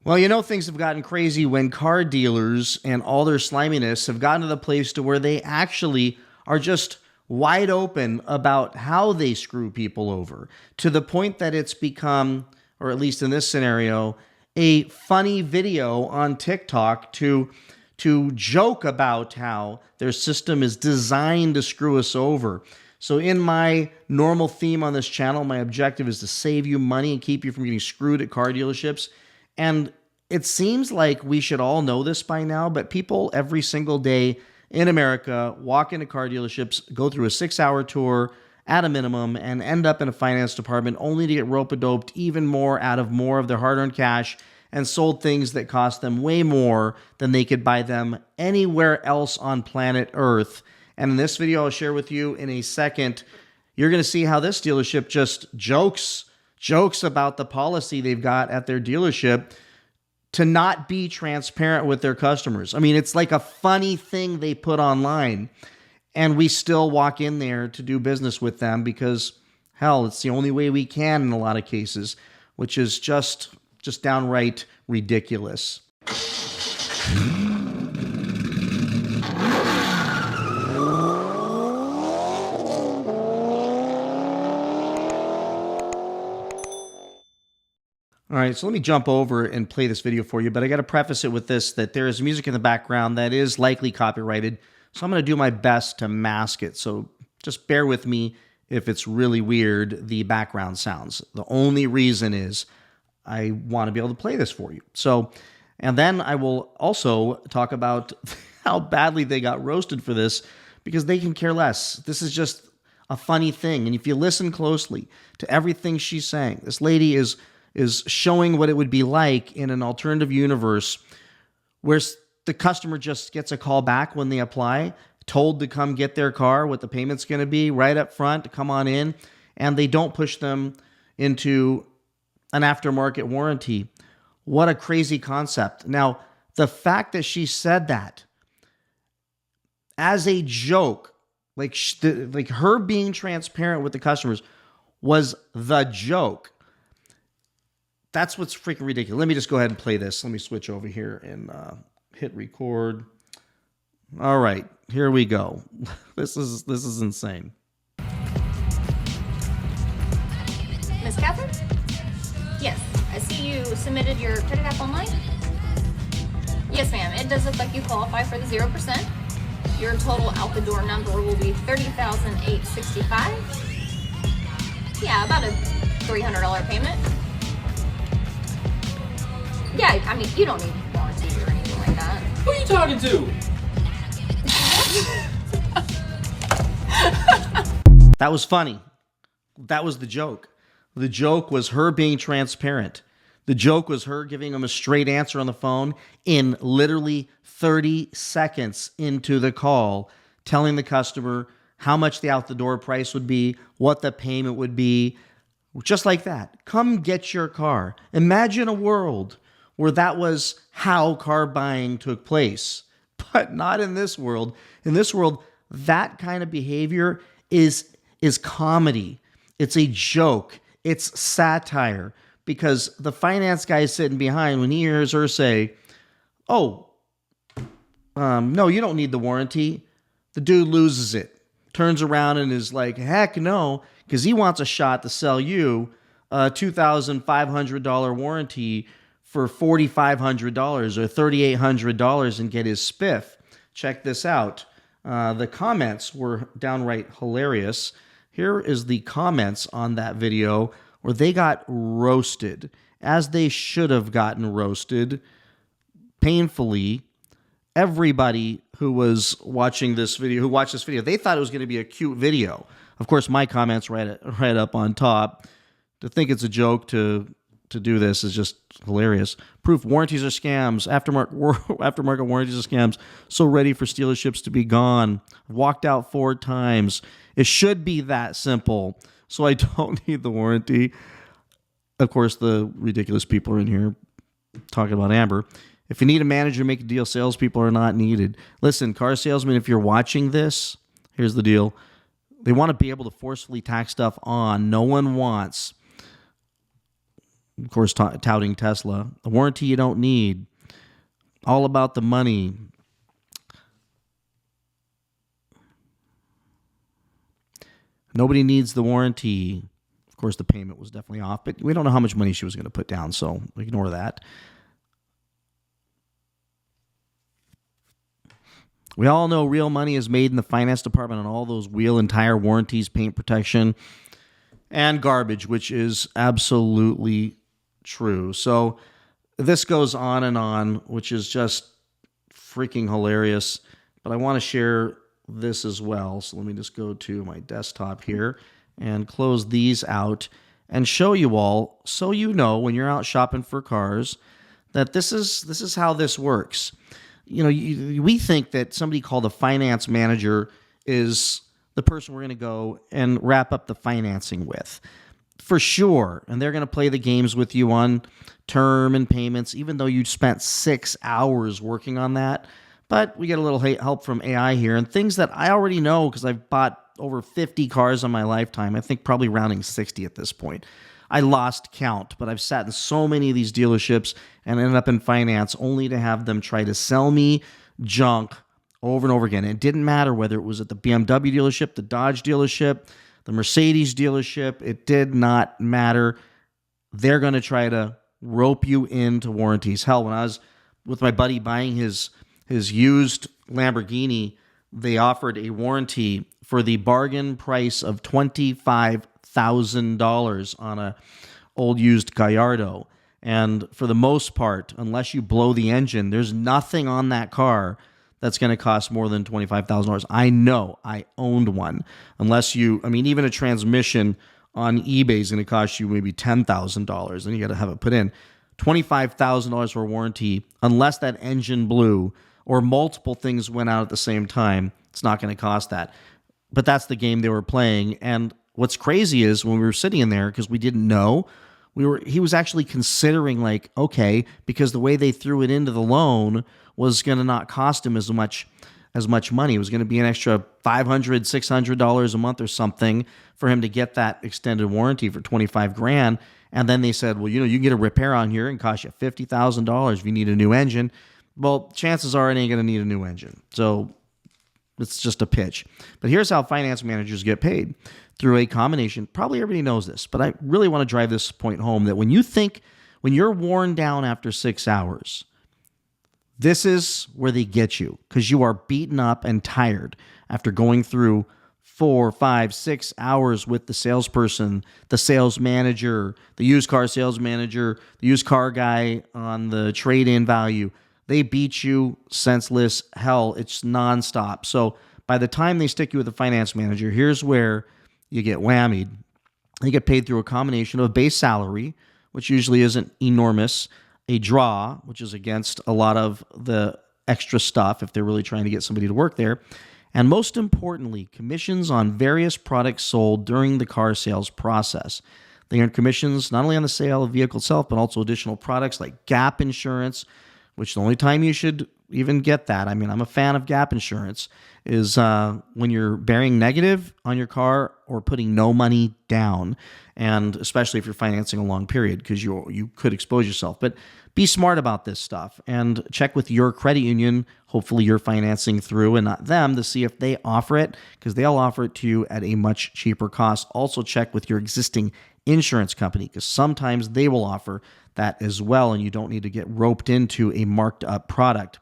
Well, you know, things have gotten crazy when car dealers and all their sliminess have gotten to the place to where they actually are just wide open about how they screw people over, to the point that it's become, or at least in this scenario, a funny video on TikTok to joke about how their system is designed to screw us over. So in my normal theme on this channel, my objective is to save you money and keep you from getting screwed at car dealerships. And it seems like we should all know this by now, but people every single day in America walk into car dealerships, go through a 6-hour tour at a minimum, and end up in a finance department only to get rope-a-doped even more out of more of their hard-earned cash and sold things that cost them way more than they could buy them anywhere else on planet Earth. And in this video I'll share with you in a second, you're going to see how this dealership just jokes about the policy they've got at their dealership to not be transparent with their customers. I mean, it's like a funny thing they put online, and we still walk in there to do business with them because, hell, it's the only way we can in a lot of cases, which is just downright ridiculous. All right, so let me jump over and play this video for you, but I got to preface it with this, that there is music in the background that is likely copyrighted, so I'm going to do my best to mask it. So just bear with me if it's really weird, the background sounds. The only reason is I want to be able to play this for you. So, and then I will also talk about how badly they got roasted for this, because they can care less. This is just a funny thing. And if you listen closely to everything she's saying, this lady is showing what it would be like in an alternative universe where the customer just gets a call back when they apply, told to come get their car, what the payment's going to be right up front, to come on in, and they don't push them into an aftermarket warranty. What a crazy concept. Now, the fact that she said that as a joke, like her being transparent with the customers was the joke. That's what's freaking ridiculous. Let me just go ahead and play this. Let me switch over here and hit record. All right, here we go. This is insane. Miss Catherine? Yes, I see you submitted your credit app online. Yes, ma'am. It does look like you qualify for the 0%. Your total out the door number will be $30,865. Yeah, about a $300 payment. Yeah, I mean, you don't need warranty or anything like that. Who are you talking to? That was funny. That was the joke. The joke was her being transparent. The joke was her giving him a straight answer on the phone in literally 30 seconds into the call, telling the customer how much the out-the-door price would be, what the payment would be, just like that. Come get your car. Imagine a world where that was how car buying took place, but not in this world. In this world, that kind of behavior is comedy. It's a joke. It's satire, because the finance guy is sitting behind, when he hears her say, oh, no, you don't need the warranty, the dude loses it, turns around and is like, heck no, because he wants a shot to sell you a $2,500 warranty for $4,500 or $3,800 and get his spiff. Check this out. The comments were downright hilarious. Here is the comments on that video where they got roasted, as they should have gotten roasted painfully. Everybody who was watching this video, they thought it was going to be a cute video. Of course, my comments right up on top. To think it's a joke to do this is just hilarious. Proof warranties are scams. Aftermarket warranties are scams. So ready for dealerships to be gone. Walked out 4 times. It should be that simple. So I don't need the warranty. Of course, the ridiculous people are in here talking about Amber. If you need a manager to make a deal, salespeople are not needed. Listen, car salesmen, if you're watching this, here's the deal. They want to be able to forcefully tack stuff on. No one wants of course, touting Tesla. A warranty you don't need. All about the money. Nobody needs the warranty. Of course, the payment was definitely off, but we don't know how much money she was going to put down, so ignore that. We all know real money is made in the finance department on all those wheel and tire warranties, paint protection, and garbage, which is absolutely true. So this goes on and on, which is just freaking hilarious. But I want to share this as well. So let me just go to my desktop here and close these out and show you all, so you know when you're out shopping for cars that this is how this works. You know, we think that somebody called a finance manager is the person we're going to go and wrap up the financing with. For sure. And they're going to play the games with you on term and payments, even though you spent 6 hours working on that. But we get a little help from AI here and things that I already know because I've bought over 50 cars in my lifetime. I think probably rounding 60 at this point. I lost count, but I've sat in so many of these dealerships and ended up in finance only to have them try to sell me junk over and over again. It didn't matter whether it was at the BMW dealership, the Dodge dealership, the Mercedes dealership. It did not matter. They're going to try to rope you into warranties. Hell, when I was with my buddy buying his used Lamborghini, they offered a warranty for the bargain price of $25,000 on a old used Gallardo. And for the most part, unless you blow the engine, there's nothing on that car that's going to cost more than $25,000. I know, I owned one. Even a transmission on eBay is going to cost you maybe $10,000, and you got to have it put in. $25,000 for a warranty, unless that engine blew or multiple things went out at the same time, it's not going to cost that. But that's the game they were playing. And what's crazy is when we were sitting in there, because we didn't know, he was actually considering like, okay, because the way they threw it into the loan was going to not cost him as much money. It was going to be an extra $500, $600 a month or something for him to get that extended warranty for $25,000. And then they said, well, you can get a repair on here and cost you $50,000 if you need a new engine. Well, chances are it ain't going to need a new engine. So it's just a pitch. But here's how finance managers get paid. Through a combination, probably everybody knows this, but I really want to drive this point home that when you're worn down after 6 hours, this is where they get you because you are beaten up and tired after going through 4, 5, 6 hours with the salesperson, the sales manager, the used car sales manager, the used car guy on the trade-in value. They beat you senseless. Hell, it's nonstop. So by the time they stick you with a finance manager, here's where you get whammied. You get paid through a combination of a base salary, which usually isn't enormous, a draw, which is against a lot of the extra stuff if they're really trying to get somebody to work there, and most importantly, commissions on various products sold during the car sales process. They earn commissions not only on the sale of the vehicle itself, but also additional products like gap insurance, which the only time you should even get that, I'm a fan of gap insurance, is when you're bearing negative on your car or putting no money down, and especially if you're financing a long period because you could expose yourself. But be smart about this stuff and check with your credit union, hopefully you're financing through and not them, to see if they offer it, because they'll offer it to you at a much cheaper cost. Also check with your existing insurance company because sometimes they will offer that as well, and you don't need to get roped into a marked up product.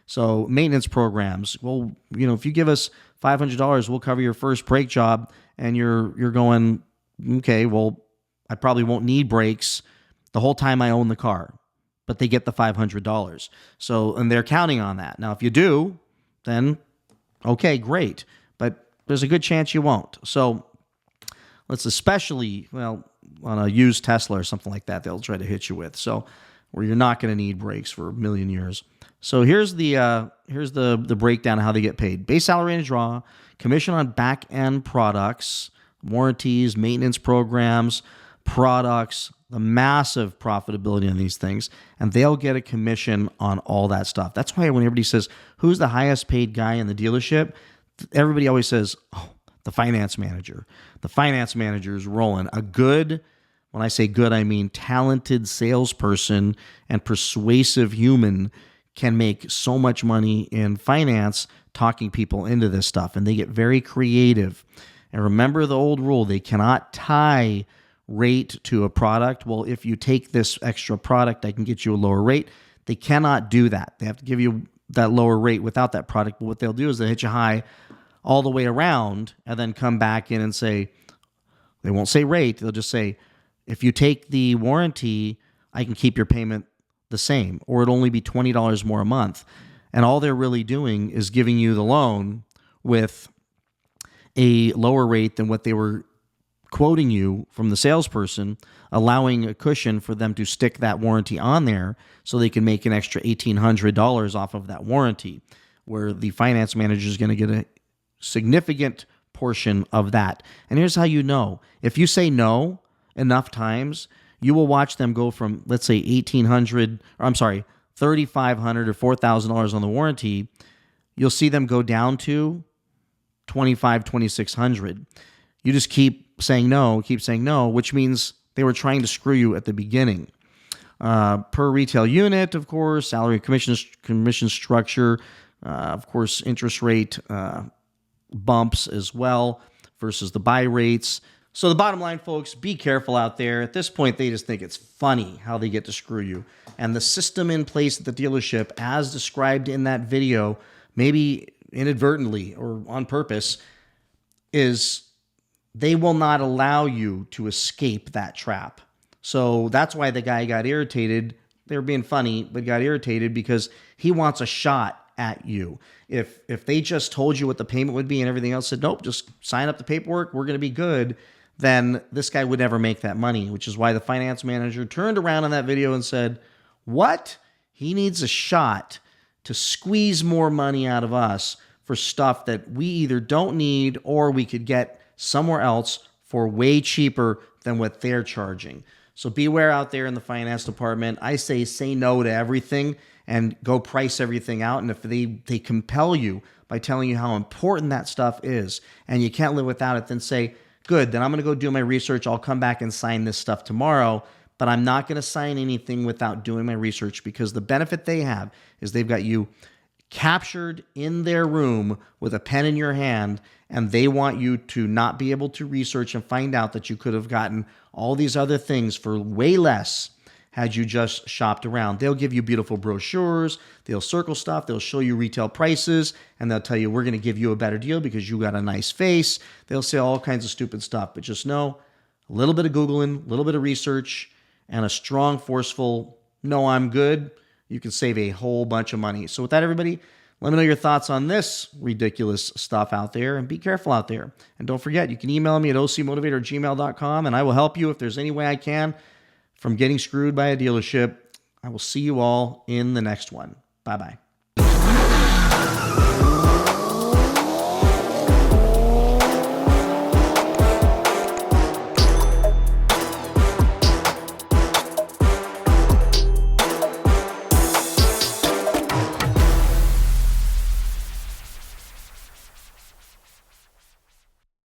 So maintenance programs, well, if you give us $500, we'll cover your first brake job, and you're going, okay, well, I probably won't need brakes the whole time I own the car, but they get the $500. So, and they're counting on that. Now, if you do, then okay, great, but there's a good chance you won't. So let's especially, on a used Tesla or something like that, they'll try to hit you with. So where you're not going to need brakes for a million years. So here's the breakdown of how they get paid. Base salary and a draw, commission on back-end products, warranties, maintenance programs, products, the massive profitability on these things, and they'll get a commission on all that stuff. That's why when everybody says, who's the highest paid guy in the dealership, everybody always says, oh, the finance manager. The finance manager is rolling. A good When I say good, I mean talented salesperson and persuasive human can make so much money in finance talking people into this stuff. And they get very creative. And remember the old rule, they cannot tie rate to a product. Well, if you take this extra product, I can get you a lower rate. They cannot do that. They have to give you that lower rate without that product. But what they'll do is they'll hit you high all the way around and then come back in and say, they won't say rate. They'll just say, if you take the warranty, I can keep your payment the same, or it'll only be $20 more a month. And all they're really doing is giving you the loan with a lower rate than what they were quoting you from the salesperson, allowing a cushion for them to stick that warranty on there so they can make an extra $1,800 off of that warranty, where the finance manager is going to get a significant portion of that. And here's how you know. If you say no enough times, you will watch them go from, let's say, $3,500 or $4,000 on the warranty. You'll see them go down to $2,500, $2,600. You just keep saying no, which means they were trying to screw you at the beginning. Per retail unit, of course, salary commission structure, of course, interest rate bumps as well versus the buy rates. So the bottom line, folks, be careful out there. At this point, they just think it's funny how they get to screw you. And the system in place at the dealership, as described in that video, maybe inadvertently or on purpose, is they will not allow you to escape that trap. So that's why the guy got irritated. They were being funny, but got irritated because he wants a shot at you. If they just told you what the payment would be and everything else, said, nope, just sign up the paperwork, we're going to be good, then this guy would never make that money, which is why the finance manager turned around on that video and said, what? He needs a shot to squeeze more money out of us for stuff that we either don't need or we could get somewhere else for way cheaper than what they're charging. So beware out there in the finance department. I say no to everything and go price everything out. And if they compel you by telling you how important that stuff is and you can't live without it, then say, good, then I'm going to go do my research. I'll come back and sign this stuff tomorrow, but I'm not going to sign anything without doing my research, because the benefit they have is they've got you captured in their room with a pen in your hand, and they want you to not be able to research and find out that you could have gotten all these other things for way less had you just shopped around. They'll give you beautiful brochures, they'll circle stuff, they'll show you retail prices, and they'll tell you, we're going to give you a better deal because you got a nice face. They'll say all kinds of stupid stuff, but just know a little bit of Googling, a little bit of research, and a strong, forceful, no, I'm good, you can save a whole bunch of money. So with that, everybody, let me know your thoughts on this ridiculous stuff out there, and be careful out there. And don't forget, you can email me at ocmotivator@gmail.com, and I will help you if there's any way I can from getting screwed by a dealership. I will see you all in the next one. Bye-bye.